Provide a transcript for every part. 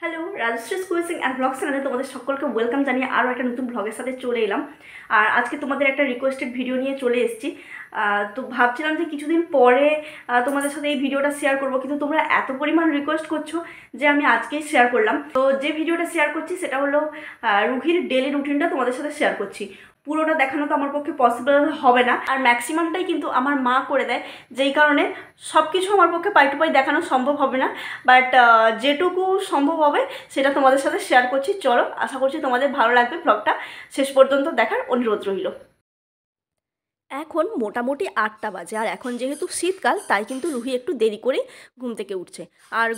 Hello, Rajshree quizzing and blog চ্যানেলে তোমাদের সকলকে ওয়েলকাম জানিয়ে আরও একটা নতুন ব্লগের সাথে চলে এলাম। আর আজকে তোমাদের একটা রিকোয়েস্টেড ভিডিও নিয়ে চলে এসেছি। তো ভাবছিলাম যে কিছুদিন পরে তোমাদের সাথে এই ভিডিওটা শেয়ার করব, কিন্তু তোমরা এত পরিমাণ রিকোয়েস্ট করছো যে আমি আজকেই শেয়ার করলাম। তো যে ভিডিওটা শেয়ার করছি সেটা হলো রুহির ডেলি রুটিনটা তোমাদের সাথে শেয়ার করছি। পুরোটা দেখানো তো আমার পক্ষে পসিবল হবে না, আর ম্যাক্সিমামটাই কিন্তু আমার মা করে দেয়, যেই কারণে সব কিছু আমার পক্ষে পাই টু পাই দেখানো সম্ভব হবে না। বাট যেটুকু সম্ভব হবে সেটা তোমাদের সাথে শেয়ার করছি। চলো, আশা করছি তোমাদের ভালো লাগবে। ব্লগটা শেষ পর্যন্ত দেখার অনুরোধ রইল। এখন মোটামুটি 8টা বাজে, আর এখন যেহেতু শীতকাল তাই কিন্তু রুহি একটু দেরি করে ঘুম থেকে উঠছে। আর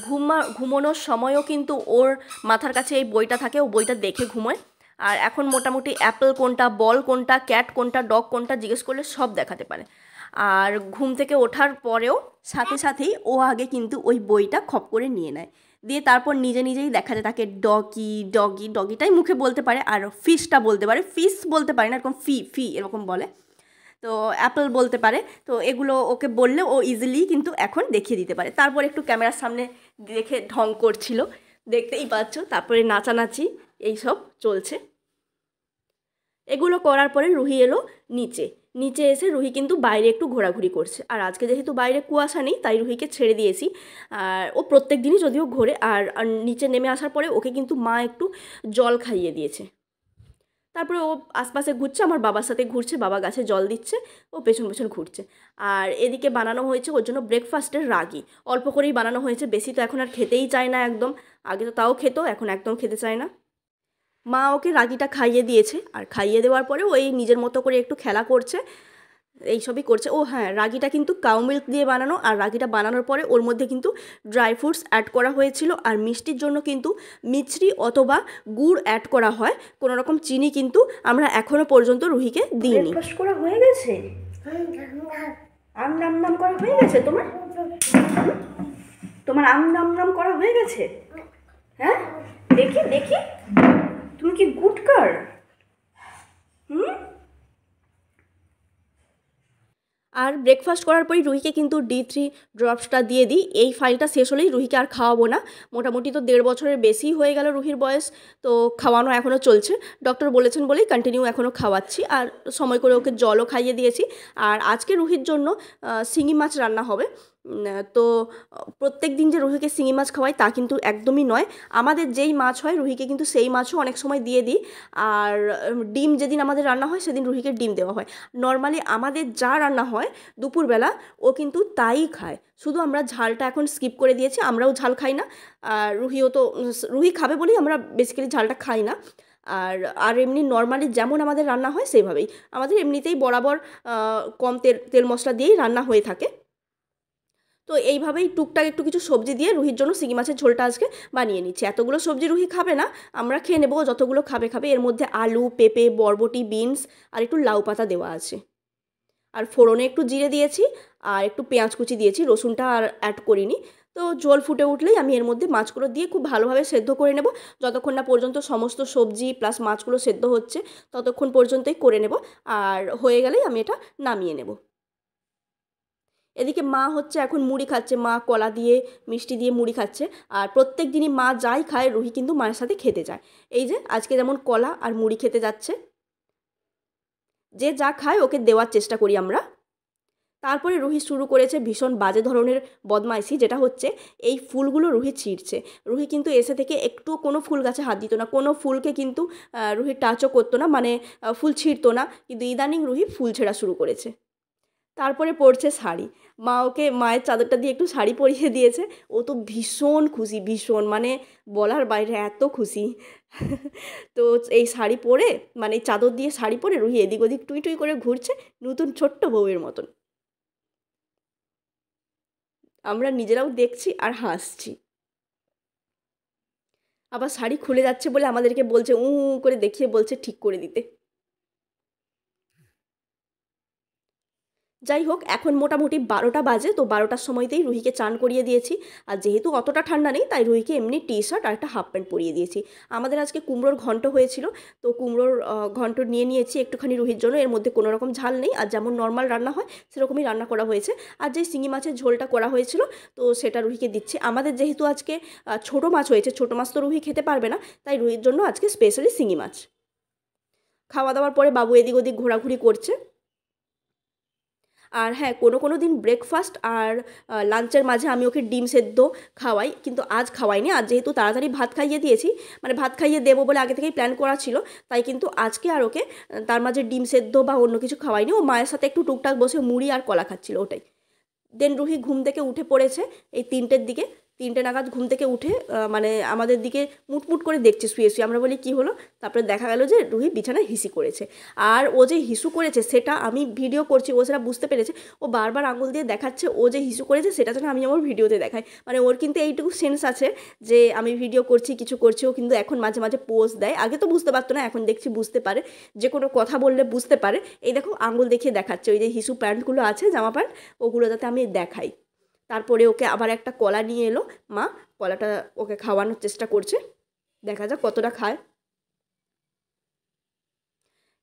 ঘুমানোর সময়ও কিন্তু ওর মাথার কাছে এই বইটা থাকে, ও বইটা দেখে ঘুমোয়। আর এখন মোটামুটি অ্যাপেল কোনটা, বল কোনটা, ক্যাট কোনটা, ডগ কোনটা জিজ্ঞেস করলে সব দেখাতে পারে। আর ঘুম থেকে ওঠার পরেও সাথে সাথেই ও আগে কিন্তু ওই বইটা খপ করে নিয়ে নেয়, দিয়ে তারপর নিজে নিজেই দেখাতে থাকে ডগি ডগি, ডগিটাই মুখে বলতে পারে, আর ফিশটা বলতে পারে, ফিশ বলতে পারে না, এরকম ফি ফি এরকম বলে। তো অ্যাপেল বলতে পারে। তো এগুলো ওকে বললে ও ইজিলি কিন্তু এখন দেখিয়ে দিতে পারে। তারপর একটু ক্যামেরার সামনে দেখে ঢং করছিল, দেখতেই পাচ্ছ। তারপরে নাচানাচি এইসব চলছে। এগুলো করার পরে রুহি এলো নিচে। নিচে এসে রুহি কিন্তু বাইরে একটু ঘোরাঘুরি করছে। আর আজকে যেহেতু বাইরে কুয়াশা নেই তাই রুহিকে ছেড়ে দিয়েছি। আর ও প্রত্যেক দিনই যদিও ঘোরে। আর নিচে নেমে আসার পরে ওকে কিন্তু মা একটু জল খাইয়ে দিয়েছে। তারপরে ও আশপাশে ঘুরছে, আমার বাবার সাথে ঘুরছে, বাবা গাছে জল দিচ্ছে, ও পেছন পেছন ঘুরছে। আর এদিকে বানানো হয়েছে ওর জন্য ব্রেকফাস্টের রাগি। অল্প করেই বানানো হয়েছে, বেশি তো এখন আর খেতেই চায় না একদম। আগে তো তাও খেতো, এখন একদম খেতে চায় না। মা ওকে রাগিটা খাইয়ে দিয়েছে, আর খাইয়ে দেওয়ার পরে ওই নিজের মতো করে একটু খেলা করছে, এইসবই করছে। ও হ্যাঁ, রাগিটা কিন্তু কাউ মিল্ক দিয়ে বানানো, আর রাগিটা বানানোর পরে ওর মধ্যে কিন্তু ড্রাই ফ্রুটস অ্যাড করা হয়েছিল। আর মিষ্টির জন্য কিন্তু মিছরি অথবা গুড় অ্যাড করা হয়, কোনো রকম চিনি কিন্তু আমরা এখনও পর্যন্ত রুহিকে দিইনি। ব্রেকফাস্ট করা হয়ে গেছে? আম নাম নাম করা হয়ে গেছে তোমার? তোমার আম নাম নাম করা হয়ে গেছে? হ্যাঁ, দেখি দেখি, তুমি কি গুড গার্ল? হুম। আর ব্রেকফাস্ট করার পরই রুহিকে কিন্তু D3 ড্রপসটা দিয়ে দিই। এই ফাইলটা শেষ হলেই রুহিকে আর খাওয়াবো না। মোটামুটি তো 1.5 বছরের বেশি হয়ে গেল রুহির বয়স, তো খাওয়ানো এখনও চলছে। ডক্টর বলেছেন বলেই কন্টিনিউ এখনও খাওয়াচ্ছি, আর সময় করে ওকে জলও খাইয়ে দিয়েছি। আর আজকে রুহির জন্য শিঙি মাছ রান্না হবে। তো প্রত্যেক দিন যে রুহিকে শিঙি মাছ খাওয়াই তা কিন্তু একদমই নয়। আমাদের যেই মাছ হয় রুহিকে কিন্তু সেই মাছও অনেক সময় দিয়ে দিই। আর ডিম যেদিন আমাদের রান্না হয় সেদিন রুহিকে ডিম দেওয়া হয়। নর্মালি আমাদের যা রান্না হয় দুপুরবেলা ও কিন্তু তাই খায়। শুধু আমরা ঝালটা এখন স্কিপ করে দিয়েছি, আমরাও ঝাল খাই না। আর রুহিও তো, রুহি খাবে বলেই আমরা বেসিক্যালি ঝালটা খাই না। আর আর এমনি নর্মালি যেমন আমাদের রান্না হয় সেইভাবেই আমাদের এমনিতেই বরাবর কম তেল তেল মশলা দিয়েই রান্না হয়ে থাকে। তো এইভাবেই টুকটাক একটু কিছু সবজি দিয়ে রুহির জন্য শিঙি মাছের ঝোলটা আজকে বানিয়ে নিচ্ছি। এতগুলো সবজি রুহি খাবে না, আমরা খেয়ে নেবো। যতগুলো খাবে খাবে। এর মধ্যে আলু, পেঁপে, বরবটি, বিনস আর একটু লাউ পাতা দেওয়া আছে। আর ফোড়নে একটু জিরে দিয়েছি, আর একটু পেঁয়াজ কুচি দিয়েছি, রসুনটা আর অ্যাড করিনি। তো ঝোল ফুটে উঠলেই আমি এর মধ্যে মাছগুলো দিয়ে খুব ভালোভাবে সেদ্ধ করে নেব। যতক্ষণ না পর্যন্ত সমস্ত সবজি প্লাস মাছগুলো সেদ্ধ হচ্ছে ততক্ষণ পর্যন্তই করে নেব। আর হয়ে গেলেই আমি এটা নামিয়ে নেব। এদিকে মা হচ্ছে এখন মুড়ি খাচ্ছে, মা কলা দিয়ে মিষ্টি দিয়ে মুড়ি খাচ্ছে। আর প্রত্যেক দিনই মা যাই খায় রুহি কিন্তু মায়ের সাথে খেতে যায়। এই যে আজকে যেমন কলা আর মুড়ি খেতে যাচ্ছে, যে যা খায় ওকে দেওয়ার চেষ্টা করি আমরা। তারপরে রুহি শুরু করেছে ভীষণ বাজে ধরনের বদমাইশি, যেটা হচ্ছে এই ফুলগুলো রুহি ছিঁড়ছে। রুহি কিন্তু এসে থেকে একটুও কোনো ফুল গাছে হাত দিত না, কোনো ফুলকে কিন্তু রুহি টাচও করতো না, মানে ফুল ছিঁড়তো না। কিন্তু ইদানিং রুহি ফুল ছেঁড়া শুরু করেছে। তারপরে পরছে শাড়ি। মা ওকে মায়ের চাদরটা দিয়ে একটু শাড়ি পরিয়ে দিয়েছে। ও তো ভীষণ খুশি, ভীষণ, মানে বলার বাইরে এত খুশি। তো এই শাড়ি পরে, মানে এই চাদর দিয়ে শাড়ি পরে রুহি এদিক ওদিক টুই টুই করে ঘুরছে নতুন ছোট্ট বউয়ের মতন। আমরা নিজেরাও দেখছি আর হাসছি। আবার শাড়ি খুলে যাচ্ছে বলে আমাদেরকে বলছে, করে দেখিয়ে বলছে ঠিক করে দিতে। যাই হোক, এখন মোটামুটি 12টা বাজে, তো 12টার সময়তেই রুহিকে চান করিয়ে দিয়েছি। আর যেহেতু অতটা ঠান্ডা নেই, তাই রুহিকে এমনি টি শার্ট আর একটা হাফ প্যান্ট পরিয়ে দিয়েছি। আমাদের আজকে কুমড়োর ঘন্ট হয়েছিল, তো কুমড়োর ঘন্ট নিয়ে নিয়েছি একটুখানি রুহির জন্য। এর মধ্যে কোনো রকম ঝাল নেই, আর যেমন নর্মাল রান্না হয় সেরকমই রান্না করা হয়েছে। আর যে শিঙি মাছের ঝোলটা করা হয়েছিল, তো সেটা রুহিকে দিচ্ছি। আমাদের যেহেতু আজকে ছোটো মাছ হয়েছে, ছোটো মাছ তো রুহি খেতে পারবে না, তাই রুহির জন্য আজকে স্পেশালি শিঙি মাছ। খাওয়া দাওয়ার পরে বাবু এদিক ওদিক ঘোরাঘুরি করছে। আর হ্যাঁ, কোনো দিন ব্রেকফাস্ট আর লাঞ্চের মাঝে আমি ওকে ডিম সেদ্ধ খাওয়াই, কিন্তু আজ খাওয়াইনি। আজ যেহেতু তাড়াতাড়ি ভাত খাইয়ে দিয়েছি, মানে ভাত খাইয়ে দেবো বলে আগে থেকেই প্ল্যান করা ছিল, তাই কিন্তু আজকে আর ওকে তার মাঝে ডিম সেদ্ধ বা অন্য কিছু খাওয়াইনি। ও মায়ের সাথে একটু টুকটাক বসে মুড়ি আর কলা খাচ্ছিল, ওটাই। দেন রুহি ঘুম থেকে উঠে পড়েছে এই 3টের দিকে। 3টে নাগাদ ঘুম থেকে উঠে মানে আমাদের দিকে মুটমুট করে দেখছে শুয়ে শুয়ে। আমরা বলি কী হলো? তারপরে দেখা গেল যে রুহি বিছানায় হিসি করেছে। আর ও যে হিসু করেছে সেটা আমি ভিডিও করছি, ও সেটা বুঝতে পেরেছে। ও বারবার আঙুল দিয়ে দেখাচ্ছে ও যে হিসু করেছে, সেটা যেন আমি আমার ভিডিওতে দেখাই। মানে ওর কিন্তু এইটুকু সেন্স আছে যে আমি ভিডিও করছি, কিছু করছি। ও কিন্তু এখন মাঝে মাঝে পোজ দেয়। আগে তো বুঝতে পারতো না, এখন দেখছি বুঝতে পারে। যে কোনো কথা বললে বুঝতে পারে। এই দেখো আঙুল দেখিয়ে দেখাচ্ছে ওই যে হিসু প্যান্টগুলো আছে, জামা প্যান্ট, ওগুলো যাতে আমি দেখাই। তারপরে ওকে আবার একটা কলা নিয়ে এলো মা, কলাটা ওকে খাওয়ানোর চেষ্টা করছে, দেখা যাক কতটা খায়।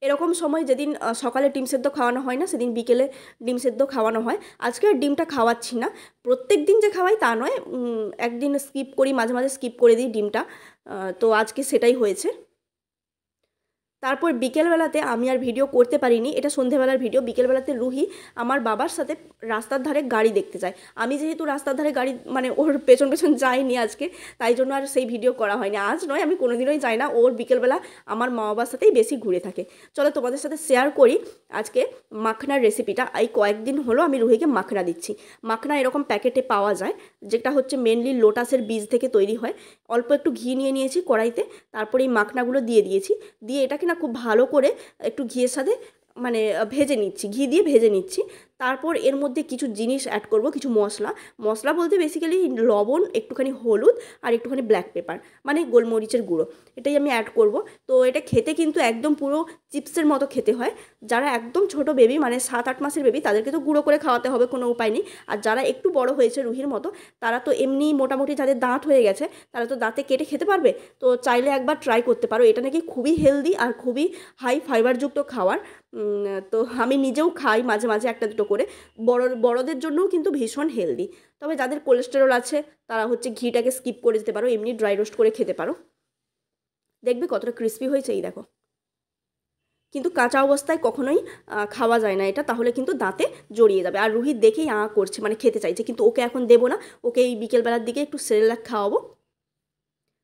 এরকম সময় যেদিন সকালে ডিম সেদ্ধ খাওয়ানো হয় না, সেদিন বিকেলে ডিম সেদ্ধ খাওয়ানো হয়। আজকে আর ডিমটা খাওয়াচ্ছি না, প্রত্যেক দিন যে খাওয়াই তা নয়, একদিন স্কিপ করি, মাঝে মাঝে স্কিপ করে দিই ডিমটা। তো আজকে সেটাই হয়েছে। তারপর বিকেলবেলাতে আমি আর ভিডিও করতে পারিনি, এটা সন্ধেবেলার ভিডিও। বিকেলবেলাতে রুহি আমার বাবার সাথে রাস্তার ধারে গাড়ি দেখতে যায়। আমি যেহেতু রাস্তার ধারে গাড়ি মানে ওর পেছন পেছন যাইনি আজকে, তাই জন্য আর সেই ভিডিও করা হয়নি। আজ নয়, আমি কোনোদিনই যাই না। ওর বিকেলবেলা আমার মা বাবার সাথেই বেশি ঘুরে থাকে। চলো তোমাদের সাথে শেয়ার করি আজকে মাখনার রেসিপিটা। এই কয়েকদিন হলো আমি রুহিকে মাখনা দিচ্ছি। মাখনা এরকম প্যাকেটে পাওয়া যায়, যেটা হচ্ছে মেনলি লোটাসের বীজ থেকে তৈরি হয়। অল্প একটু ঘি নিয়ে নিয়েছি কড়াইতে, তারপরে এই মাখনাগুলো দিয়ে দিয়েছি। দিয়ে এটাকে না খুব ভালো করে একটু ঘিয়ের সাথে মানে ভেজে নিচ্ছি, ঘি দিয়ে ভেজে নিচ্ছি। তারপর এর মধ্যে কিছু জিনিস অ্যাড করব, কিছু মশলা। মশলা বলতে বেসিক্যালি লবণ, একটুখানি হলুদ আর একটুখানি ব্ল্যাক পেপার, মানে গোলমরিচের গুঁড়ো, এটাই আমি অ্যাড করব। তো এটা খেতে কিন্তু একদম পুরো চিপসের মতো খেতে হয়। যারা একদম ছোট বেবি, মানে 7-8 মাসের বেবি, তাদেরকে তো গুঁড়ো করে খাওয়াতে হবে, কোনো উপায় নেই। আর যারা একটু বড় হয়েছে রুহির মতো, তারা তো এমনি মোটামুটি যাদের দাঁত হয়ে গেছে, তারা তো দাঁতে কেটে খেতে পারবে। তো চাইলে একবার ট্রাই করতে পারো। এটা নাকি খুবই হেলদি আর খুবই হাই ফাইবারযুক্ত খাবার। তো আমি নিজেও খাই মাঝে মাঝে একটা দুটো করে। বড়দের জন্যও কিন্তু ভীষণ হেলদি। তবে যাদের কোলেস্টেরল আছে তারা হচ্ছে ঘিটাকে স্কিপ করে দিতে পারো, এমনি ড্রাই রোস্ট করে খেতে পারো। দেখবে কতটা ক্রিস্পি হয়েছে, এই দেখো। কিন্তু কাঁচা অবস্থায় কখনোই খাওয়া যায় না এটা, তাহলে কিন্তু দাঁতে জড়িয়ে যাবে। আর রুহি দেখেই করছে, মানে খেতে চাইছে, কিন্তু ওকে এখন দেবো না। ওকে এই বিকেলবেলার দিকে একটু সেরেলাক খাওয়াবো।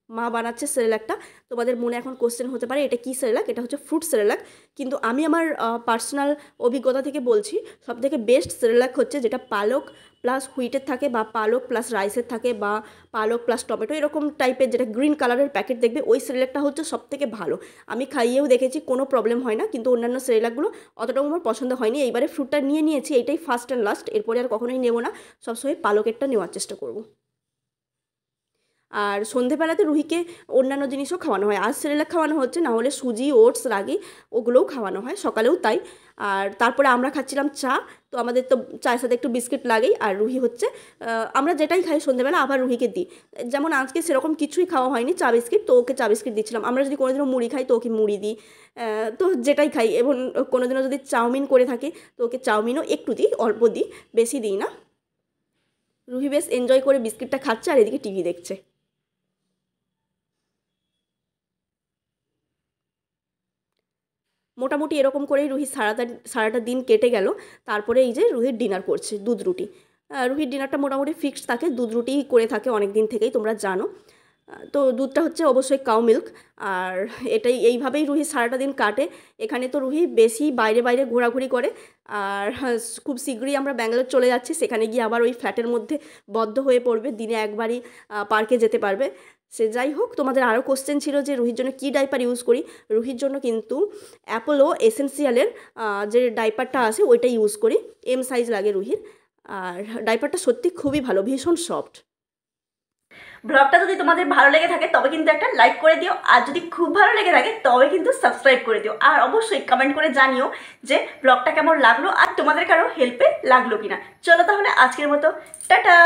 মা বানাচ্ছে সেরেলাকটা। তোমাদের মনে এখন কোশ্চেন হতে পারে এটা কী সেরেলাক? এটা হচ্ছে ফ্রুট সেরেলাক। কিন্তু আমি আমার পার্সোনাল অভিজ্ঞতা থেকে বলছি, সবথেকে বেস্ট সেরেলাক হচ্ছে যেটা পালক প্লাস হুইটের থাকে, বা পালক প্লাস রাইসের থাকে, বা পালক প্লাস টমেটো, এরকম টাইপের যেটা গ্রিন কালারের প্যাকেট দেখবে, ওই সেরেলাকটা হচ্ছে সবথেকে ভালো। আমি খাইয়েও দেখেছি, কোনো প্রবলেম হয় না। কিন্তু অন্যান্য সেরেলাকগুলো অতটাও আমার পছন্দ হয়নি। এইবারে ফ্রুটটা নিয়ে নিয়েছি, এটাই ফার্স্ট অ্যান্ড লাস্ট। এরপরে আর কখনোই নেবো না, সবসময় পালকেরটা নেওয়ার চেষ্টা করব। আর সন্ধেবেলাতে রুহিকে অন্যান্য জিনিসও খাওয়ানো হয়। আজ সেরেলাক খাওয়ানো হচ্ছে, না হলে সুজি, ওটস, রাগি ওগুলোও খাওয়ানো হয়, সকালেও তাই। আর তারপরে আমরা খাচ্ছিলাম চা। তো আমাদের তো চায়ের সাথে একটু বিস্কিট লাগেই। আর রুহি হচ্ছে আমরা যেটাই খাই সন্ধেবেলা আবার রুহিকে দিই। যেমন আজকে সেরকম কিছুই খাওয়া হয়নি, চা বিস্কিট, তো ওকে চা বিস্কিট দিচ্ছিলাম। আমরা যদি কোনোদিনও মুড়ি খাই তো ওকে মুড়ি দিই। তো যেটাই খাই, এবং কোনোদিনও যদি চাউমিন করে থাকি তো ওকে চাউমিনও একটু দিই, অল্প দিই, বেশি দিই না। রুহি বেশ এনজয় করে বিস্কিটটা খাচ্ছে আর এদিকে টিভি দেখছে। মোটামুটি এরকম করেই রুহির সারাটা দিন কেটে গেল। তারপরে এই যে রুহির ডিনার করছে, দুধ রুটি। রুহির ডিনারটা মোটামুটি ফিক্সড থাকে, দুধ রুটিই করে থাকে অনেক দিন থেকেই, তোমরা জানো। তো দুধটা হচ্ছে অবশ্যই কাউ মিল্ক। আর এইভাবেই রুহি সারাটা দিন কাটে। এখানে তো রুহি বেশি বাইরে বাইরে ঘোরাঘুরি করে। আর খুব শীঘ্রই আমরা ব্যাঙ্গালোর চলে যাচ্ছি, সেখানে গিয়ে আবার ওই ফ্ল্যাটের মধ্যে বদ্ধ হয়ে পড়বে, দিনে একবারই পার্কে যেতে পারবে। সে যাই হোক, তোমাদের আরও কোশ্চেন ছিল যে রুহির জন্য কী ডাইপার ইউজ করি। রুহির জন্য কিন্তু অ্যাপোলো এসেন্সিয়ালের যে ডাইপারটা আছে ওইটা ইউজ করি, এম সাইজ লাগে রুহির। আর ডাইপারটা সত্যি খুবই ভালো, ভীষণ সফট। ব্লগটা যদি তোমাদের ভালো লেগে থাকে তবে কিন্তু একটা লাইক করে দিও, আর যদি খুব ভালো লেগে থাকে তবে কিন্তু সাবস্ক্রাইব করে দিও, আর অবশ্যই কমেন্ট করে জানিও যে ব্লগটা কেমন লাগলো আর তোমাদের কারো হেল্পে লাগলো কিনা। চলো তাহলে আজকের মতো টাটা।